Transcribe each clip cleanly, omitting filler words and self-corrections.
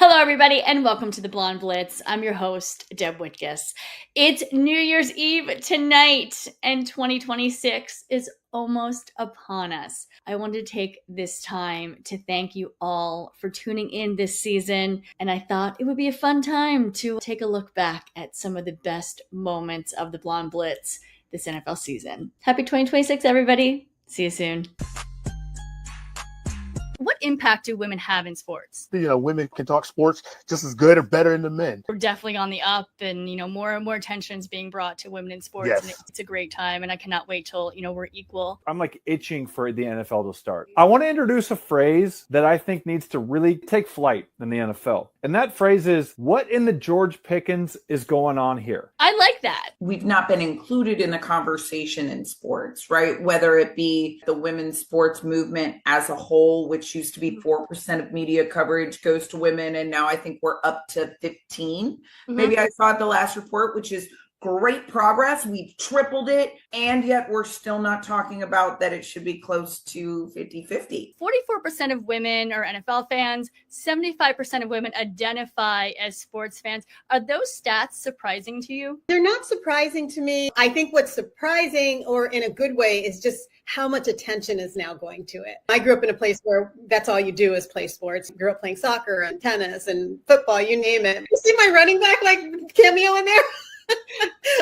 Hello, everybody, and welcome to the Blonde Blitz. I'm your host, Deb Whitcas. It's New Year's Eve tonight, and 2026 is almost upon us. I wanted to take this time to thank you all for tuning in this season, and I thought it would be a fun time to take a look back at some of the best moments of the Blonde Blitz this NFL season. Happy 2026, everybody. See you soon. What impact do women have in sports? Women can talk sports just as good or better than the men. We're definitely on the up, and more and more attention is being brought to women in sports. Yes. And it's a great time, and I cannot wait till we're equal. I'm itching for the NFL to start. I want to introduce a phrase that I think needs to really take flight in the NFL. And that phrase is, what in the George Pickens is going on here? I like that. We've not been included in the conversation in sports, right? Whether it be the women's sports movement as a whole, which used to be 4% of media coverage goes to women. And now I think we're up to 15. Mm-hmm. Maybe I saw the last report, which is great progress. We've tripled it. And yet we're still not talking about that it should be close to 50-50. 44% of women are NFL fans. 75% of women identify as sports fans. Are those stats surprising to you? They're not surprising to me. I think what's surprising, or in a good way, is just how much attention is now going to it. I grew up in a place where that's all you do is play sports. I grew up playing soccer and tennis and football, you name it. You see my running back cameo in there?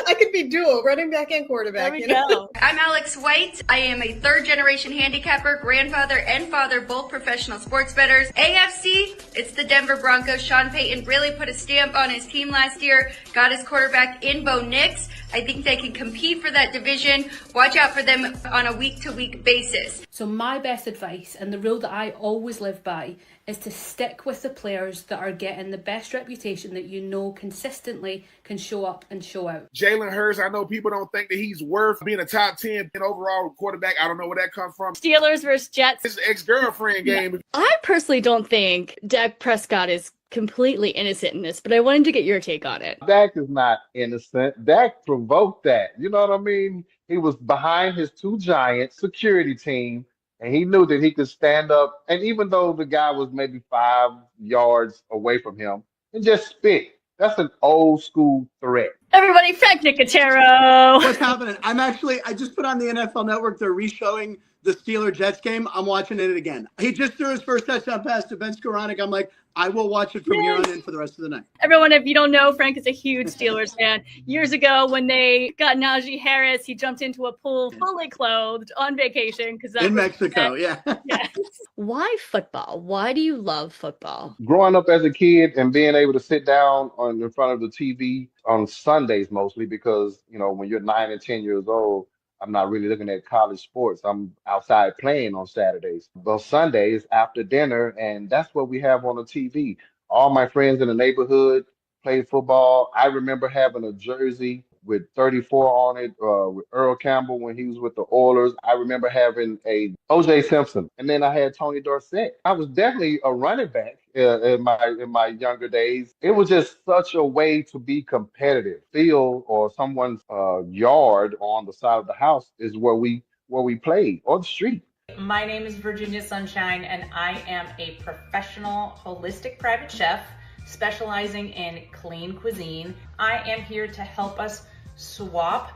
I could be dual, running back and quarterback. There we go. I'm Alex White. I am a third-generation handicapper, grandfather and father, both professional sports bettors. AFC, it's the Denver Broncos. Sean Payton really put a stamp on his team last year, got his quarterback in Bo Nix. I think they can compete for that division. Watch out for them on a week-to-week basis. So my best advice, and the rule that I always live by, is to stick with the players that are getting the best reputation, that consistently can show up and show out. Jalen Hurts, I know people don't think that he's worth being a top 10 overall quarterback. I don't know where that comes from. Steelers versus Jets. His ex-girlfriend game. I personally don't think Dak Prescott is completely innocent in this, but I wanted to get your take on it. Dak is not innocent. Dak provoked that. You know what I mean? He was behind his two giant security team, and he knew that he could stand up. And even though the guy was maybe 5 yards away from him, and just spit. That's an old school threat. Everybody, Frank Nicotero. What's happening? I just put on the NFL Network. They're re-showing the Steelers-Jets game. I'm watching it again. He just threw his first touchdown pass to Ben Skoranek. I'm like, I will watch it from here on in for the rest of the night. Everyone, if you don't know, Frank is a huge Steelers fan. Years ago, when they got Najee Harris, he jumped into a pool fully clothed on vacation. In Mexico, yeah. Yes. Why football? Why do you love football? Growing up as a kid and being able to sit down in front of the TV on Sundays mostly, because, when you're 9 and 10 years old, I'm not really looking at college sports. I'm outside playing on Saturdays. But Sundays after dinner, and that's what we have on the TV. All my friends in the neighborhood play football. I remember having a jersey with 34 on it with Earl Campbell when he was with the Oilers. I remember having a O.J. Simpson, and then I had Tony Dorsett. I was definitely a running back in my younger days. It was just such a way to be competitive. Field or someone's yard on the side of the house is where we played, or the street. My name is Virginia Sunshine, and I am a professional holistic private chef specializing in clean cuisine. I am here to help us swap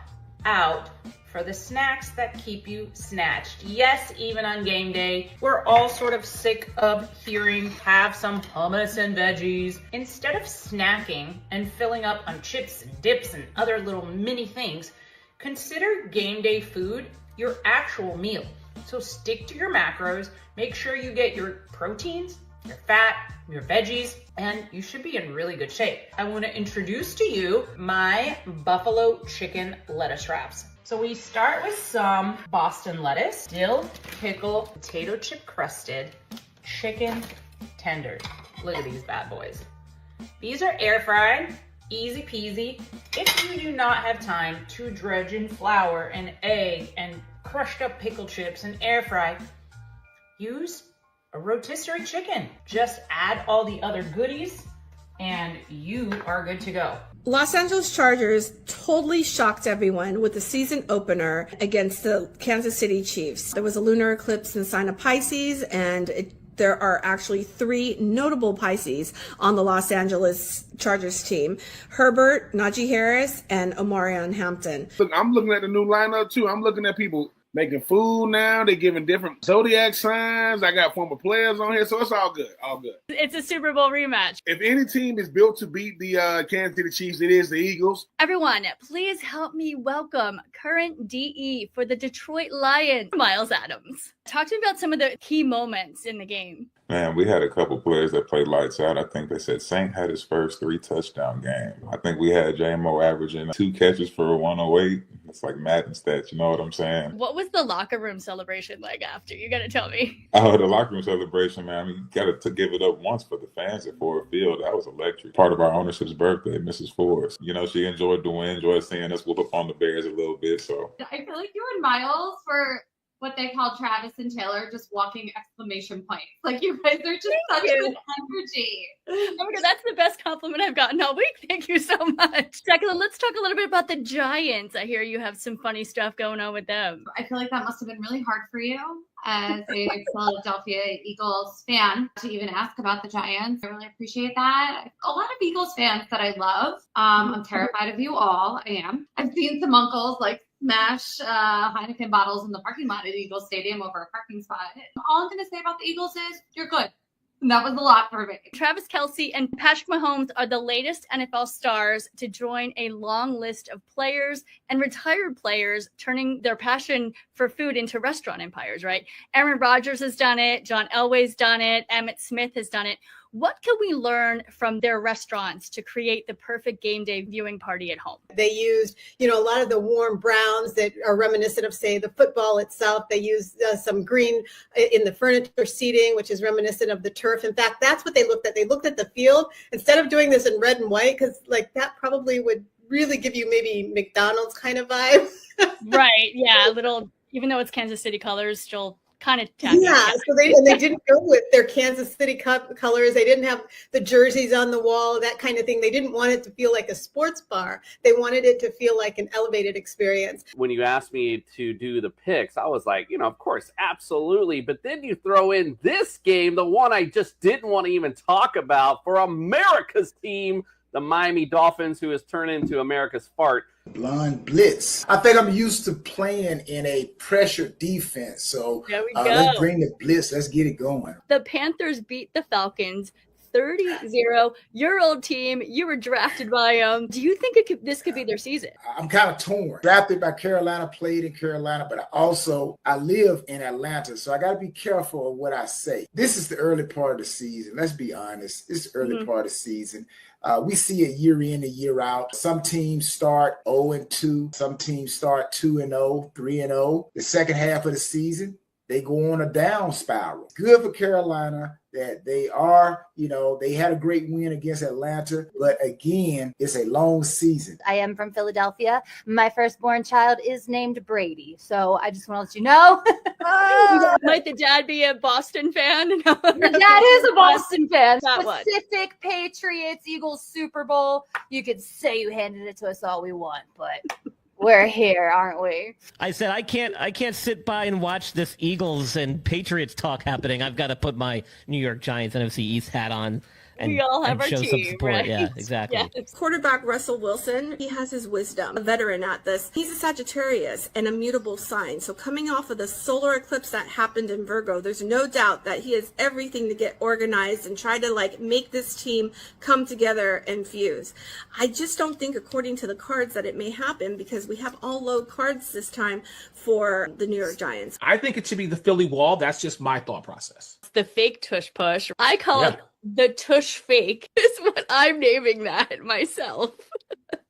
out for the snacks that keep you snatched. Yes, even on game day, we're all sort of sick of hearing, have some hummus and veggies. Instead of snacking and filling up on chips and dips and other little mini things, consider game day food your actual meal. So stick to your macros, make sure you get your proteins, your fat, your veggies, and you should be in really good shape. I want to introduce to you my buffalo chicken lettuce wraps. So we start with some Boston lettuce, dill, pickle, potato chip crusted, chicken tenders. Look at these bad boys. These are air fried, easy peasy. If you do not have time to dredge in flour and egg and crushed up pickle chips and air fry, use a rotisserie chicken. Just add all the other goodies and you are good to go. Los Angeles Chargers totally shocked everyone with the season opener against the Kansas City Chiefs. There was a lunar eclipse in the sign of Pisces, and it there are actually 3 notable Pisces on the Los Angeles Chargers team: Herbert, Najee Harris, and Omarion Hampton. Look, I'm looking at the new lineup too. I'm looking at people making food now. They're giving different zodiac signs. I got former players on here, so it's all good. All good. It's a Super Bowl rematch. If any team is built to beat the Kansas City Chiefs, it is the Eagles. Everyone, please help me welcome current DE for the Detroit Lions, Miles Adams. Talk to me about some of the key moments in the game. Man, we had a couple players that played lights out. I think they said Saint had his first 3-touchdown game. I think we had J-Mo averaging 2 catches for 108. It's like Madden stats, you know what I'm saying? What was the locker room celebration like after? You got to tell me. Oh, the locker room celebration, man. I mean, you got to give it up once for the fans at Ford Field. That was electric. Part of our ownership's birthday, Mrs. Forrest. You know, she enjoyed the win, enjoyed seeing us whoop up on the Bears a little bit. So I feel like you and Miles were what they call Travis and Taylor, just walking exclamation points. Like, you guys are just such good energy. Oh my God, that's the best compliment I've gotten all week. Thank you so much. Jacqueline, let's talk a little bit about the Giants. I hear you have some funny stuff going on with them. I feel like that must have been really hard for you as a Philadelphia Eagles fan to even ask about the Giants. I really appreciate that. A lot of Eagles fans that I love. I'm terrified of you all. I am. I've seen some uncles like smash Heineken bottles in the parking lot at Eagles Stadium over a parking spot. All I'm going to say about the Eagles is you're good. And that was a lot for me. Travis Kelce and Patrick Mahomes are the latest NFL stars to join a long list of players and retired players turning their passion for food into restaurant empires, right? Aaron Rodgers has done it. John Elway's done it. Emmitt Smith has done it. What can we learn from their restaurants to create the perfect game day viewing party at home? They used, a lot of the warm browns that are reminiscent of, say, the football itself. They used some green in the furniture seating, which is reminiscent of the turf. In fact, that's what they looked at. They looked at the field instead of doing this in red and white, because that probably would really give you maybe McDonald's kind of vibe. Right. Yeah. A little, even though it's Kansas City colors, still kind of tacky. Yeah, so they didn't go with their Kansas City colors. They didn't have the jerseys on the wall, that kind of thing. They didn't want it to feel like a sports bar. They wanted it to feel like an elevated experience. When you asked me to do the picks, I was like, of course, absolutely. But then you throw in this game, the one I just didn't want to even talk about, for America's team, the Miami Dolphins, who has turned into America's fart. Blonde Blitz. I think I'm used to playing in a pressure defense. So let's bring the blitz. Let's get it going. The Panthers beat the Falcons 30-0. Your old team, you were drafted by them. Do you think this could be their season? I'm kind of torn. Drafted by Carolina, played in Carolina, but I live in Atlanta, so I got to be careful of what I say. This is the early part of the season. Let's be honest. This is the early part of the season. We see it year in and year out. Some teams start 0-2. Some teams start 2-0, 3-0. The second half of the season, they go on a down spiral. Good for Carolina that they are, they had a great win against Atlanta. But again, it's a long season. I am from Philadelphia. My firstborn child is named Brady. So I just want to let you know. Might the dad be a Boston fan? No. The dad is a Boston fan. That Pacific one. Patriots, Eagles, Super Bowl. You could say you handed it to us all we want, but we're here, aren't we? I said I can't sit by and watch this Eagles and Patriots talk happening. I've got to put my New York Giants NFC East hat on. And, we all have our show team, some support. right? Yeah, exactly. Yes. Quarterback Russell Wilson, he has his wisdom, a veteran at this. He's a Sagittarius, an immutable sign. So coming off of the solar eclipse that happened in Virgo, there's no doubt that he has everything to get organized and try to make this team come together and fuse. I just don't think, according to the cards, that it may happen, because we have all low cards this time for the New York Giants. I think it should be the Philly wall. That's just my thought process. The fake tush push. I call it the tush fake is what I'm naming that myself.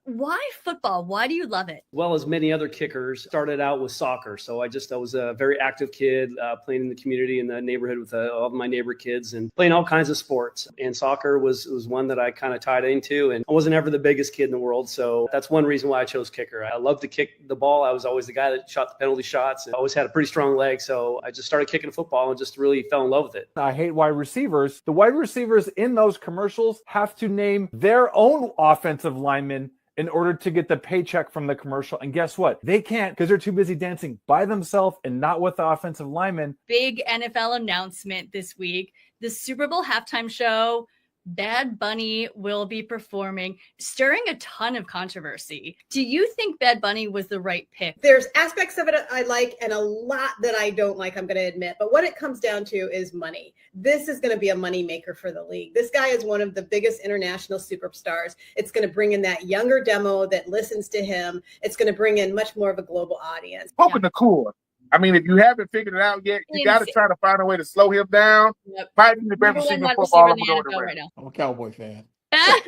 Why football? Why do you love it? Well, as many other kickers, started out with soccer. So I was a very active kid, playing in the community, in the neighborhood with all of my neighbor kids, and playing all kinds of sports. And soccer was one that I kind of tied into. And I wasn't ever the biggest kid in the world. So that's one reason why I chose kicker. I love to kick the ball. I was always the guy that shot the penalty shots. I always had a pretty strong leg. So I just started kicking football and just really fell in love with it. I hate wide receivers. The wide receivers in those commercials have to name their own offensive linemen in order to get the paycheck from the commercial. And guess what? They can't because they're too busy dancing by themselves and not with the offensive linemen. Big NFL announcement this week. The Super Bowl halftime show, Bad Bunny will be performing, stirring a ton of controversy. Do you think Bad Bunny was the right pick? There's aspects of it I like and a lot that I don't like, I'm going to admit. But what it comes down to is money. This is going to be a money maker for the league. This guy is one of the biggest international superstars. It's going to bring in that younger demo that listens to him. It's going to bring in much more of a global audience. Pumping the core. I mean, if you haven't figured it out yet, you got to try to find a way to slow him down. Yep. Fighting the best receiver in football. I'm going to right now. I'm a Cowboy fan. I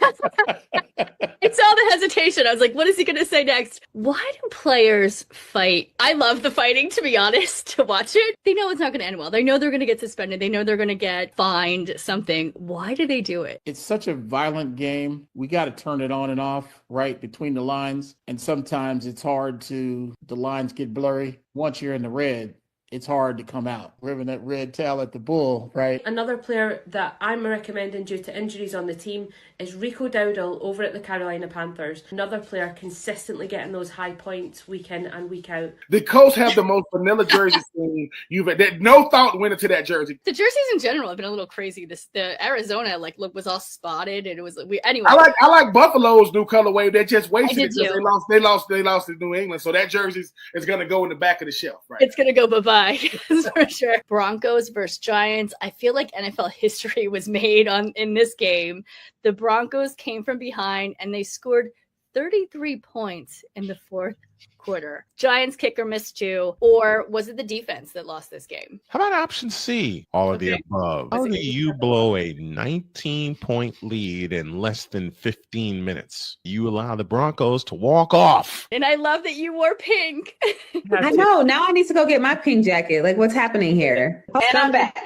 saw the hesitation. I was like, what is he going to say next? Why do players fight? I love the fighting, to be honest, to watch it. They know it's not going to end well. They know they're going to get suspended. They know they're going to get fined something. Why do they do it? It's such a violent game. We got to turn it on and off, right, between the lines. And sometimes it's hard the lines get blurry. Once you're in the red, it's hard to come out. Ripping that red tail at the bull, right? Another player that I'm recommending due to injuries on the team is Rico Dowdle over at the Carolina Panthers. Another player consistently getting those high points week in and week out. The Colts have the most vanilla jersey thing you've had. No thought went into that jersey. The jerseys in general have been a little crazy. The Arizona look was all spotted, and it was anyway. I like Buffalo's new colorway. They just wasted it too. because they lost to New England. So that jersey is going to go in the back of the shelf. Right? It's going to go bye-bye for sure. Broncos versus Giants. I feel like NFL history was made in this game. The Broncos came from behind and they scored 33 points in the fourth quarter. Giants kicker missed 2, or was it the defense that lost this game? How about option C? All of the above. How do you blow a 19-point lead in less than 15 minutes? You allow the Broncos to walk off. And I love that you wore pink. I know. Now I need to go get my pink jacket. Like, what's happening here? And I'm back.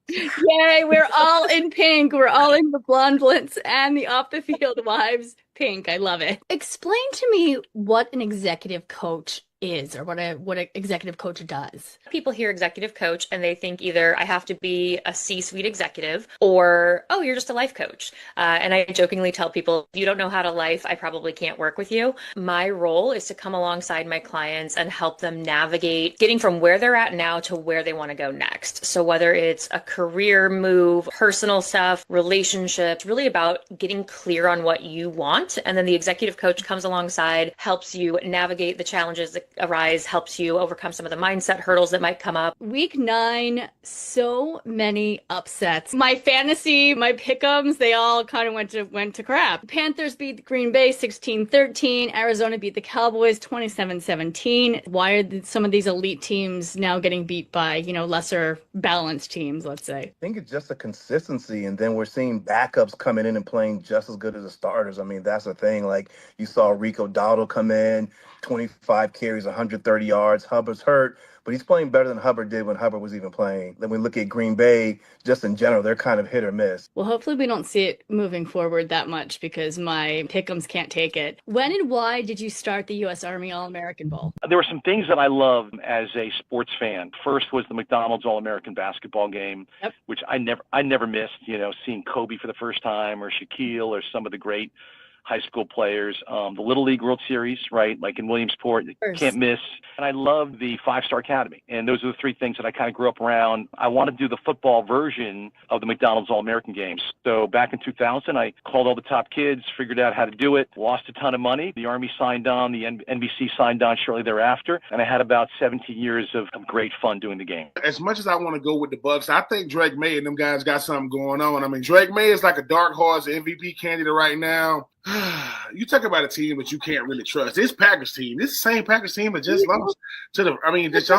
Yay, we're all in pink. We're all in the Blonde Blitz and the Off the Field Wives pink. I love it. Explain to me what an executive coach is, or what an executive coach does. People hear executive coach and they think either I have to be a C-suite executive or, oh, you're just a life coach. And I jokingly tell people, if you don't know how to life, I probably can't work with you. My role is to come alongside my clients and help them navigate getting from where they're at now to where they want to go next. So whether it's a career move, personal stuff, relationships, really about getting clear on what you want. And then the executive coach comes alongside, helps you navigate the challenges that arise, helps you overcome some of the mindset hurdles that might come up. Week 9, so many upsets. My fantasy, my pick'ems, they all kind of went to crap. Panthers beat Green Bay 16-13. Arizona beat the Cowboys 27-17. Why are some of these elite teams now getting beat by, lesser balanced teams, let's say? I think it's just a consistency, and then we're seeing backups coming in and playing just as good as the starters. I mean, that's the thing. Like, you saw Rico Dowdle come in, 25 carries, 130 yards. Hubbard's hurt, but he's playing better than Hubbard did when Hubbard was even playing. Then we look at Green Bay, just in general, they're kind of hit or miss. Well, hopefully we don't see it moving forward that much because my pick'ems can't take it. When and why did you start the U.S. Army All-American Bowl? There were some things that I loved as a sports fan. First was the McDonald's All-American basketball game, which I never missed, seeing Kobe for the first time or Shaquille or some of the great high school players, the Little League World Series, right? Like in Williamsport, you can't miss. And I love the 5-Star Academy. And those are the 3 things that I kind of grew up around. I want to do the football version of the McDonald's All-American games. So back in 2000, I called all the top kids, figured out how to do it, lost a ton of money. The Army signed on, the NBC signed on shortly thereafter. And I had about 17 years of great fun doing the game. As much as I want to go with the Bucs, I think Drake May and them guys got something going on. I mean, Drake May is like a dark horse MVP candidate right now. You talk about a team that you can't really trust. This Packers team, this the same Packers team that just lost to the Panthers.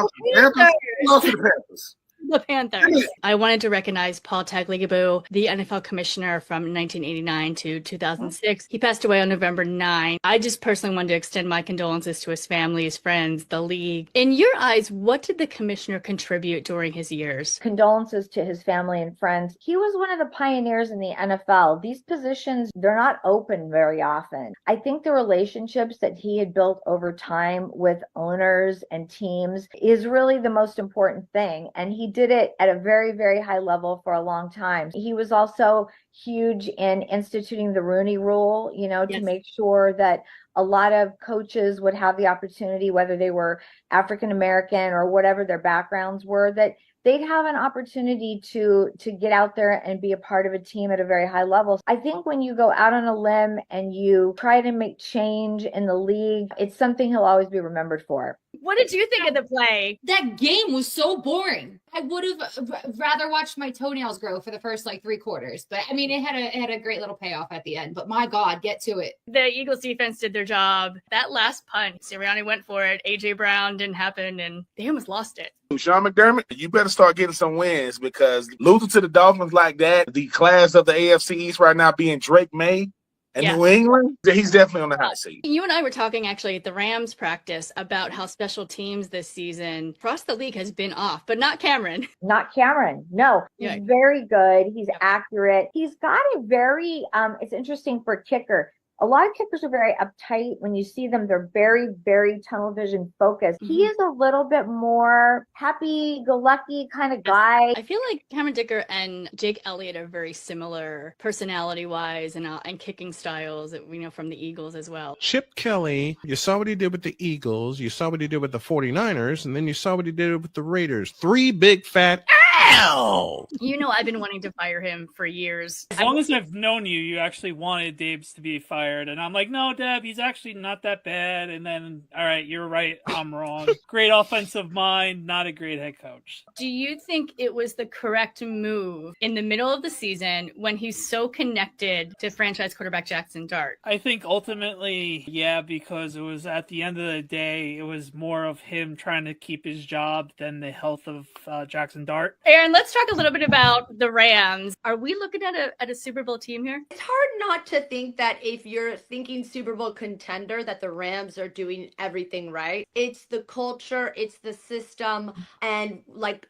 The Panthers. I wanted to recognize Paul Tagliabue, the NFL commissioner from 1989 to 2006. He passed away on November 9. I just personally wanted to extend my condolences to his family, his friends, the league. In your eyes, what did the commissioner contribute during his years? Condolences to his family and friends. He was one of the pioneers in the NFL. These positions, they're not open very often. I think the relationships that he had built over time with owners and teams is really the most important thing. And he did it at a very, very high level for a long time. He was also huge in instituting the Rooney Rule, to make sure that a lot of coaches would have the opportunity, whether they were African American or whatever their backgrounds were, that they'd have an opportunity to get out there and be a part of a team at a very high level. I think when you go out on a limb and you try to make change in the league, it's something he'll always be remembered for. What did you think of the play? That game was so boring. I would have rather watched my toenails grow for the first 3 quarters. But I mean, it had a great little payoff at the end. But my God, get to it. The Eagles defense did their job. That last punt, Sirianni went for it. AJ Brown didn't happen, and they almost lost it. Sean McDermott, you better start getting some wins, because losing to the Dolphins like that, the class of the AFC East right now being Drake May and New England, he's definitely on the hot seat. You and I were talking actually at the Rams practice about how special teams this season across the league has been off, but not Cameron. Not Cameron. No, he's very good. He's accurate. He's got a very, it's interesting for a kicker. A lot of kickers are very uptight. When you see them, they're very, very tunnel vision focused. He is a little bit more happy-go-lucky kind of guy. I feel like Cameron Dicker and Jake Elliott are very similar personality-wise and kicking styles, from the Eagles as well. Chip Kelly, you saw what he did with the Eagles, you saw what he did with the 49ers, and then you saw what he did with the Raiders. 3 big fat ow! I've been wanting to fire him for years. As long as I've known you, you actually wanted Dabes to be fired. And I'm like, no, Deb, he's actually not that bad. And then, all right, you're right, I'm wrong. Great offensive mind, not a great head coach. Do you think it was the correct move in the middle of the season when he's so connected to franchise quarterback Jackson Dart? I think ultimately, yeah, because it was at the end of the day, it was more of him trying to keep his job than the health of Jackson Dart. Aaron, let's talk a little bit about the Rams. Are we looking at a Super Bowl team here? It's hard not to think that if you're thinking Super Bowl contender, that the Rams are doing everything right. It's the culture, it's the system, and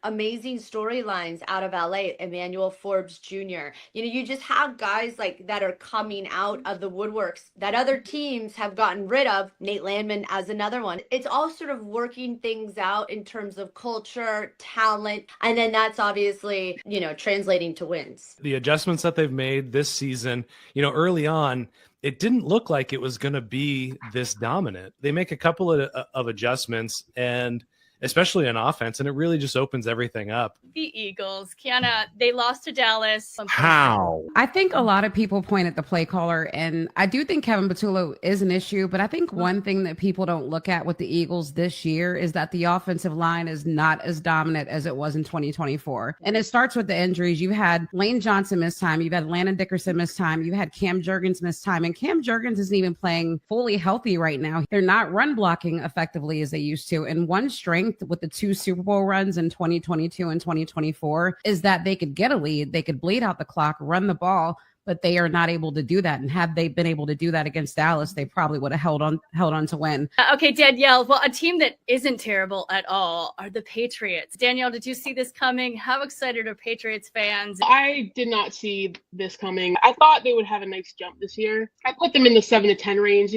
amazing storylines out of LA. Emmanuel Forbes Jr. You just have guys that are coming out of the woodworks that other teams have gotten rid of. Nate Landman as another one. It's all sort of working things out in terms of culture, talent, and then that's obviously, translating to wins. The adjustments that they've made this season, early on, it didn't look like it was going to be this dominant. They make a couple of adjustments, and especially on offense, and it really just opens everything up. The Eagles, Kiana, they lost to Dallas. How? I think a lot of people point at the play caller, and I do think Kevin Patullo is an issue, but I think one thing that people don't look at with the Eagles this year is that the offensive line is not as dominant as it was in 2024. And it starts with the injuries. You had Lane Johnson miss time, you've had Landon Dickerson miss time, you had Cam Jurgens miss time, and Cam Jurgens isn't even playing fully healthy right now. They're not run blocking effectively as they used to, and one strength with the 2 Super Bowl runs in 2022 and 2024 is that they could get a lead, they could bleed out the clock, run the ball, but they are not able to do that. And had they been able to do that against Dallas, they probably would have held on to win. Okay, Danielle, well, a team that isn't terrible at all are the Patriots. Danielle, did you see this coming? How excited are Patriots fans? I did not see this coming. I thought they would have a nice jump this year. I put them in the 7 to 10 range,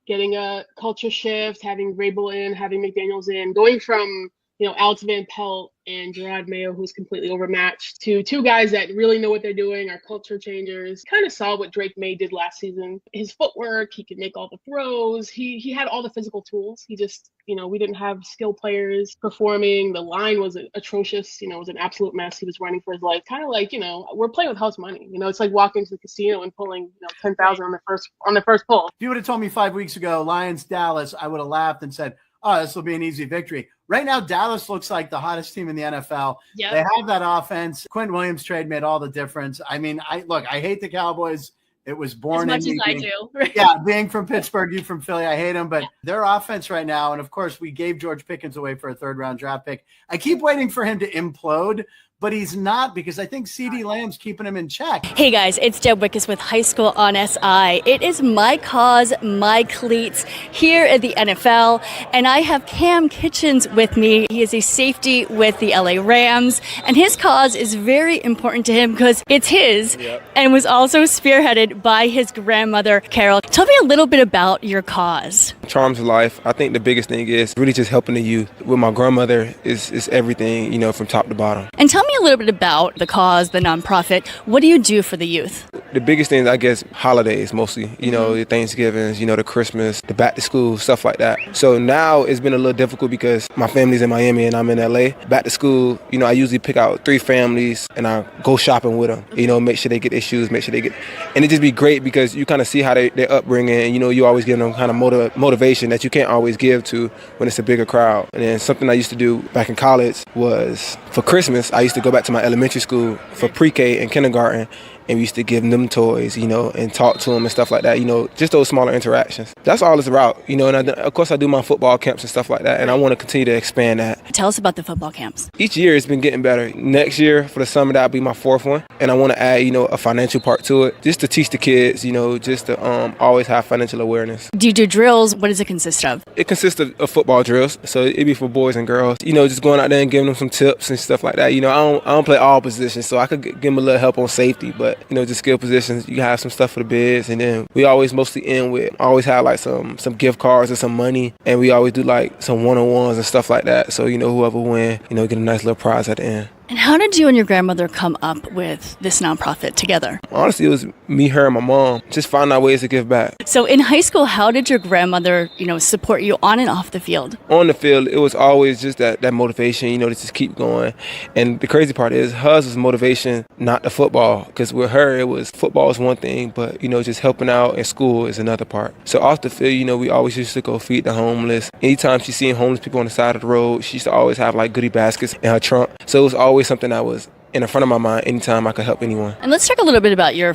getting a culture shift, having Vrabel in, having McDaniels in, going from Alex Van Pelt and Gerard Mayo, who's completely overmatched, to 2 guys that really know what they're doing, are culture changers. Kind of saw what Drake May did last season. His footwork, he could make all the throws. He had all the physical tools. He just, we didn't have skill players performing. The line was atrocious. It was an absolute mess. He was running for his life. Kind of like, we're playing with house money. It's like walking to the casino and pulling, 10,000 on the first pull. If you would have told me 5 weeks ago, Lions, Dallas, I would have laughed and said, oh, this will be an easy victory. Right now, Dallas looks like the hottest team in the NFL. Yep. They have that offense. Quinn Williams trade made all the difference. I mean, I hate the Cowboys. It was born as much in as me. I do. Yeah, being from Pittsburgh, you from Philly, I hate them. But their offense right now, and of course, we gave George Pickens away for a 3rd-round draft pick. I keep waiting for him to implode. but he's not, because I think CeeDee Lamb's keeping him in check. Hey guys, it's Deb Whitcas with High School on SI. It is my cause, my cleats here at the NFL, and I have Cam Kitchens with me. He is a safety with the LA Rams, and his cause is very important to him because it's his, and was also spearheaded by his grandmother, Carol. Tell me a little bit about your cause. Charms of life. I think the biggest thing is really just helping the youth. With my grandmother is everything, from top to bottom. And tell me a little bit about the cause, the nonprofit. What do you do for the youth? The biggest things, I guess, holidays mostly, the Thanksgivings, the Christmas, the back to school, stuff like that. So now it's been a little difficult because my family's in Miami and I'm in LA. Back to school, I usually pick out 3 families and I go shopping with them, make sure they get their shoes, make sure they get, and it just be great because you kind of see how their upbringing, and you always give them kind of motivation that you can't always give to when it's a bigger crowd. And then something I used to do back in college was for Christmas, I used to go back to my elementary school for pre-K and kindergarten, and we used to give them toys, and talk to them and stuff like that, just those smaller interactions. That's all it's about, and of course I do my football camps and stuff like that, and I want to continue to expand that. Tell us about the football camps. Each year it's been getting better. Next year for the summer, that'll be my 4th one, and I want to add, a financial part to it, just to teach the kids, just to always have financial awareness. Do you do drills? What does it consist of? It consists of football drills, so it'd be for boys and girls, just going out there and giving them some tips and stuff like that. I don't play all positions, so I could give them a little help on safety, but just skill positions, you have some stuff for the bids, and then we always mostly end with, always have like some gift cards or some money, and we always do like some one-on-ones and stuff like that, so whoever win, get a nice little prize at the end. And how did you and your grandmother come up with this nonprofit together? Honestly, it was me, her, and my mom. Just finding out ways to give back. So in high school, how did your grandmother, support you on and off the field? On the field, it was always just that motivation, to just keep going. And the crazy part is, hers was motivation, not the football. Because with her, it was football is one thing, but, just helping out in school is another part. So off the field, we always used to go feed the homeless. Anytime she's seeing homeless people on the side of the road, she used to always have like goodie baskets in her trunk. So it was always something that was in the front of my mind anytime I could help anyone. And let's talk a little bit about your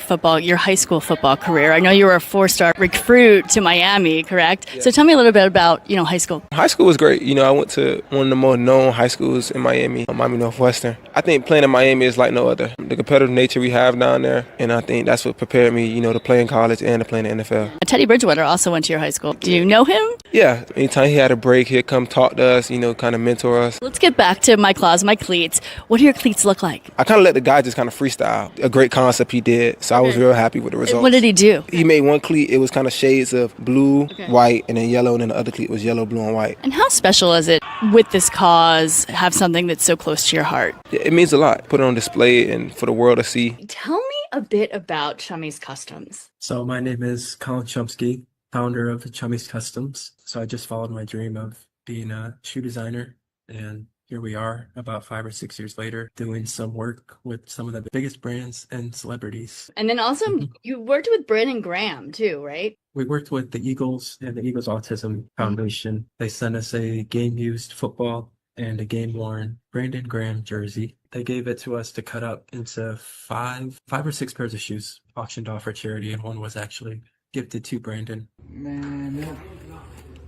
high school football career. I know you were a 4-star recruit to Miami, correct? Yeah. So tell me a little bit about, high school. High school was great. I went to one of the more known high schools in Miami, Miami Northwestern. I think playing in Miami is like no other. The competitive nature we have down there, and I think that's what prepared me, to play in college and to play in the NFL. Teddy Bridgewater also went to your high school. Do you know him? Yeah. Anytime he had a break, he'd come talk to us, kind of mentor us. Let's get back to my claws, my cleats. What do your cleats look like? I kind of let the guy just kind of freestyle. A great concept he did, so I was real happy with the results. What did he do? He made one cleat, it was kind of shades of blue, white, and then yellow, and then the other cleat was yellow, blue, and white. And how special is it with this cause, have something that's so close to your heart? It means a lot. Put it on display and for the world to see. Tell me a bit about Chummy's Customs. So my name is Colin Chomsky, founder of Chummy's Customs. So I just followed my dream of being a shoe designer, and here we are about 5 or 6 years later doing some work with some of the biggest brands and celebrities. And then also you worked with Brandon Graham too, right? We worked with the Eagles and the Eagles Autism Foundation. They sent us a game-used football and a game-worn Brandon Graham jersey. They gave it to us to cut up into five or six pairs of shoes, auctioned off for charity, and one was actually gifted to Brandon. Man,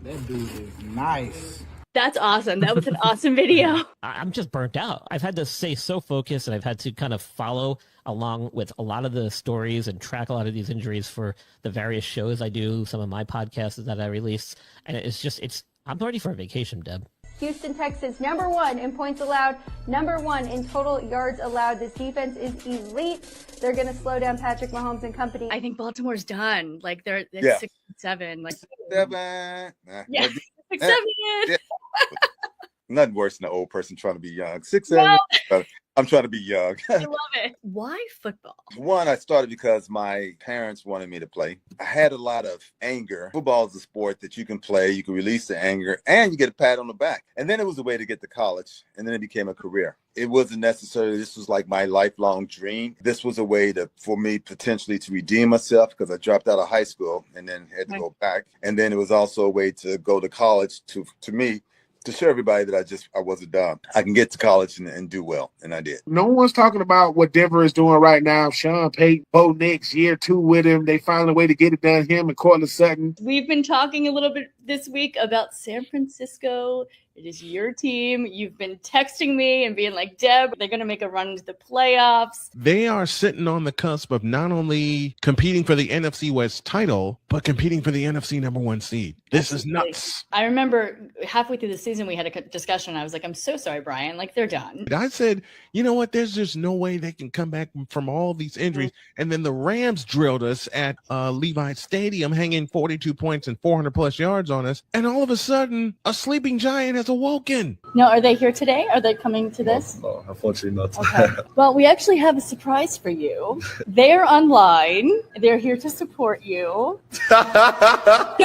that dude is nice. That's awesome. That was an awesome video. I'm just burnt out. I've had to stay so focused, and I've had to kind of follow along with a lot of the stories and track a lot of these injuries for the various shows I do, some of my podcasts that I release. And I'm ready for a vacation, Deb. Houston Texans, #1 in points allowed, #1 in total yards allowed. This defense is elite. They're going to slow down Patrick Mahomes and company. I think Baltimore's done. Like they're 6-7. Like 7. Yeah, 6-7. Yeah. Nothing worse than an old person trying to be young. 6-7. No. I'm trying to be young. I love it. Why football? One, I started because my parents wanted me to play. I had a lot of anger. Football is a sport that you can play, you can release the anger, and you get a pat on the back. And then it was a way to get to college, and then it became a career. It wasn't necessarily, this was like my lifelong dream. This was a way for me potentially to redeem myself because I dropped out of high school and then had to go back. And then it was also a way to go to college to me, to show everybody that I wasn't dumb. I can get to college and do well, and I did. No one's talking about what Denver is doing right now. Sean Payton, Bo Nix, year 2 with him. They found a way to get it done, him and Cortland Sutton. We've been talking a little bit this week about San Francisco. It is your team. You've been texting me and being like, Deb, they're going to make a run into the playoffs. They are sitting on the cusp of not only competing for the NFC West title, but competing for the NFC #1 seed. This is nuts. I remember halfway through the season, we had a discussion. I was like, I'm so sorry, Brian. Like, they're done. I said, you know what? There's just no way they can come back from all these injuries. And then the Rams drilled us at Levi Stadium, hanging 42 points and 400 plus yards on us. And all of a sudden, a sleeping giant has awoken. No, are they here today? Are they coming to this? No, unfortunately not. Okay. Well, we actually have a surprise for you. They're online. They're here to support you. Hello.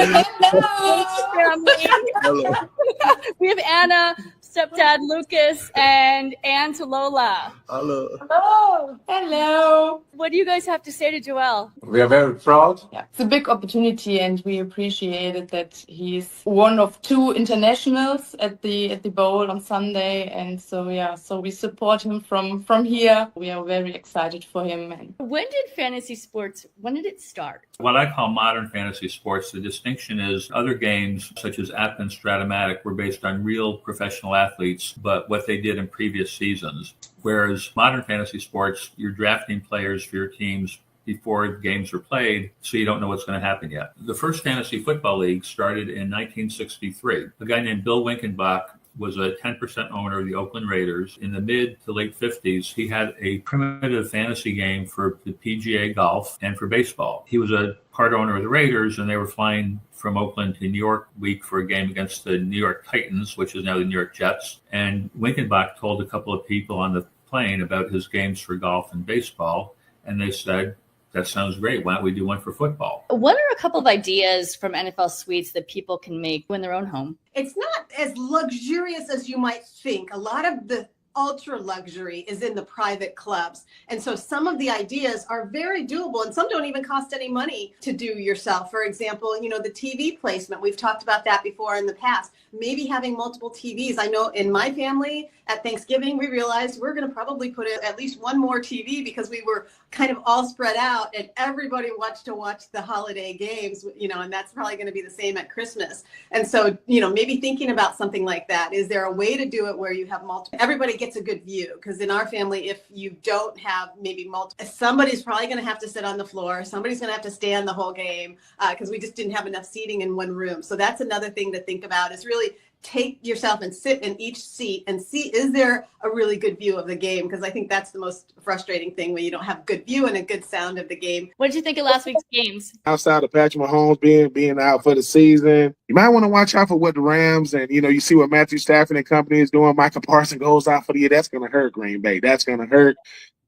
We have Anna, stepdad Lucas, and Aunt Lola. Hello. Hello. Hello. What do you guys have to say to Joel? We are very proud. Yeah, it's a big opportunity, and we appreciate it that he's one of 2 internationals at the bowl on Sunday, and so we support him from here. We are very excited for him. When did fantasy sports? When did it start? What I call modern fantasy sports, the distinction is other games such as App and Stratomatic were based on real professional athletes, but what they did in previous seasons. Whereas modern fantasy sports, you're drafting players for your teams before games are played, so you don't know what's going to happen yet. The first fantasy football league started in 1963. A guy named Bill Winkenbach was a 10% owner of the Oakland Raiders. In the mid to late 50s, he had a primitive fantasy game for the PGA golf and for baseball. He was a part owner of the Raiders, and they were flying from Oakland to New York week for a game against the New York Titans, which is now the New York Jets. And Winkenbach told a couple of people on the plane about his games for golf and baseball, and they said, that sounds great. Why don't we do one for football? What are a couple of ideas from NFL suites that people can make in their own home? It's not as luxurious as you might think. A lot of the ultra luxury is in the private clubs. And so some of the ideas are very doable, and some don't even cost any money to do yourself. For example, the TV placement, we've talked about that before in the past. Maybe having multiple TVs. I know in my family at Thanksgiving, we realized we're going to probably put in at least one more TV because we were kind of all spread out and everybody watched the holiday games, and that's probably going to be the same at Christmas. And so, maybe thinking about something like that. Is there a way to do it where you have multiple, everybody gets a good view? Because in our family, if you don't have maybe multiple, somebody's probably going to have to sit on the floor. Somebody's going to have to stand the whole game because we just didn't have enough seating in one room. So that's another thing to think about, is really take yourself and sit in each seat and see, is there a really good view of the game? Because I think that's the most frustrating thing, when you don't have good view and a good sound of the game. What did you think of last week's games? Outside of Patrick Mahomes being out for the season, you might want to watch out for what the Rams and, you see what Matthew Stafford and company is doing. Michael Parsons goes out for the year. That's going to hurt Green Bay. That's going to hurt.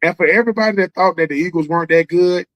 And for everybody that thought that the Eagles weren't that good,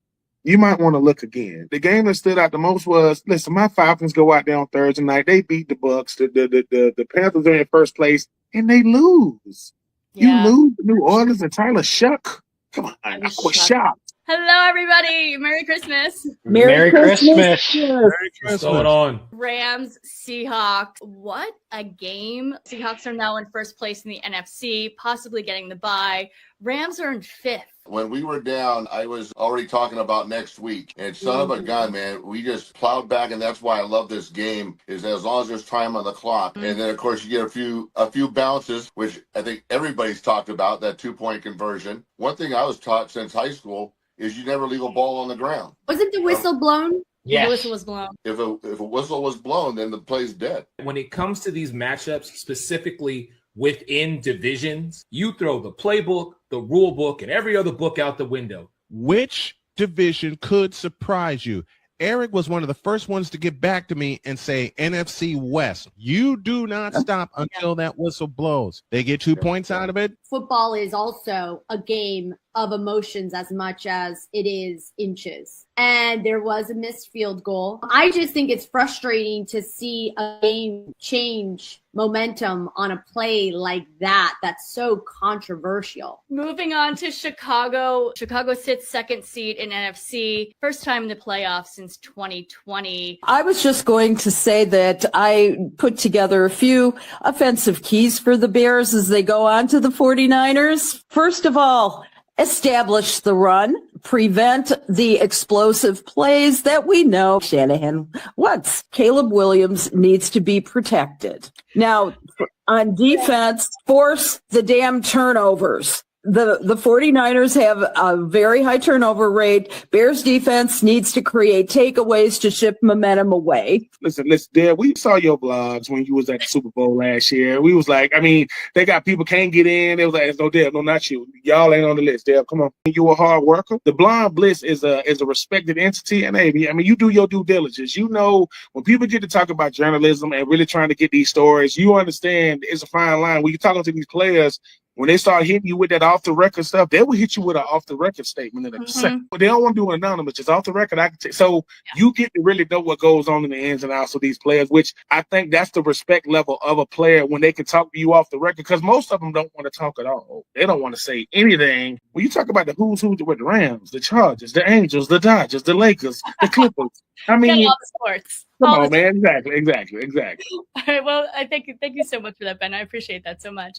you might want to look again. The game that stood out the most was, listen, my Falcons go out there on Thursday night. They beat the Bucs. The Panthers are in first place, and they lose. Yeah. You lose to New Orleans and Tyler Shuck. Come on, I was shocked. Hello, everybody. Merry Christmas. Merry Christmas. Merry Christmas. What's going on? Rams, Seahawks. What a game. Seahawks are now in first place in the NFC, possibly getting the bye. Rams are in fifth. When we were down, I was already talking about next week. And son of a gun, man, we just plowed back, and that's why I love this game, is as long as there's time on the clock. And then, of course, you get a few bounces, which I think everybody's talked about, that 2-point conversion. One thing I was taught since high school is you never leave a ball on the ground. Wasn't the whistle blown? Yes. The whistle was blown. If a whistle was blown, then the play's dead. When it comes to these matchups, specifically within divisions, you throw the playbook, the rule book, and every other book out the window. Which division could surprise you? Eric was one of the first ones to get back to me and say NFC West. You do not stop until that whistle blows. They get 2 points out of it. Football is also a game of emotions as much as it is inches. And there was a missed field goal. I just think it's frustrating to see a game change momentum on a play like that. That's so controversial. Moving on to Chicago. Chicago sits second seed in NFC. First time in the playoffs since 2020. I was just going to say that I put together a few offensive keys for the Bears as they go on to the 49ers. First of all, establish the run, prevent the explosive plays that we know Shanahan wants. Caleb Williams needs to be protected. Now, on defense, force the damn turnovers. The 49ers have a very high turnover rate. Bears defense needs to create takeaways to shift momentum away. Listen, Deb, we saw your blogs when you was at the Super Bowl last year. We was like, I mean, they got people can't get in. It was like, no, Deb, no, not you. Y'all ain't on the list, Deb. Come on. You a hard worker. The Blonde Blitz is a respected entity. And hey, I mean, you do your due diligence. You know, when people get to talk about journalism and really trying to get these stories, you understand it's a fine line. When you're talking to these players, when they start hitting you with that off-the-record stuff, they will hit you with an off-the-record statement in a second. But they don't want to do it anonymous. Just off-the-record. You get to really know what goes on in the ins and outs of these players, which I think that's the respect level of a player when they can talk to you off the record, because most of them don't want to talk at all. They don't want to say anything. When you talk about the who's who with the Rams, the Chargers, the Angels, the Dodgers, the Lakers, the Clippers. I mean, all the sports. Come on, man. Exactly. All right. Well, thank you so much for that, Ben. I appreciate that so much.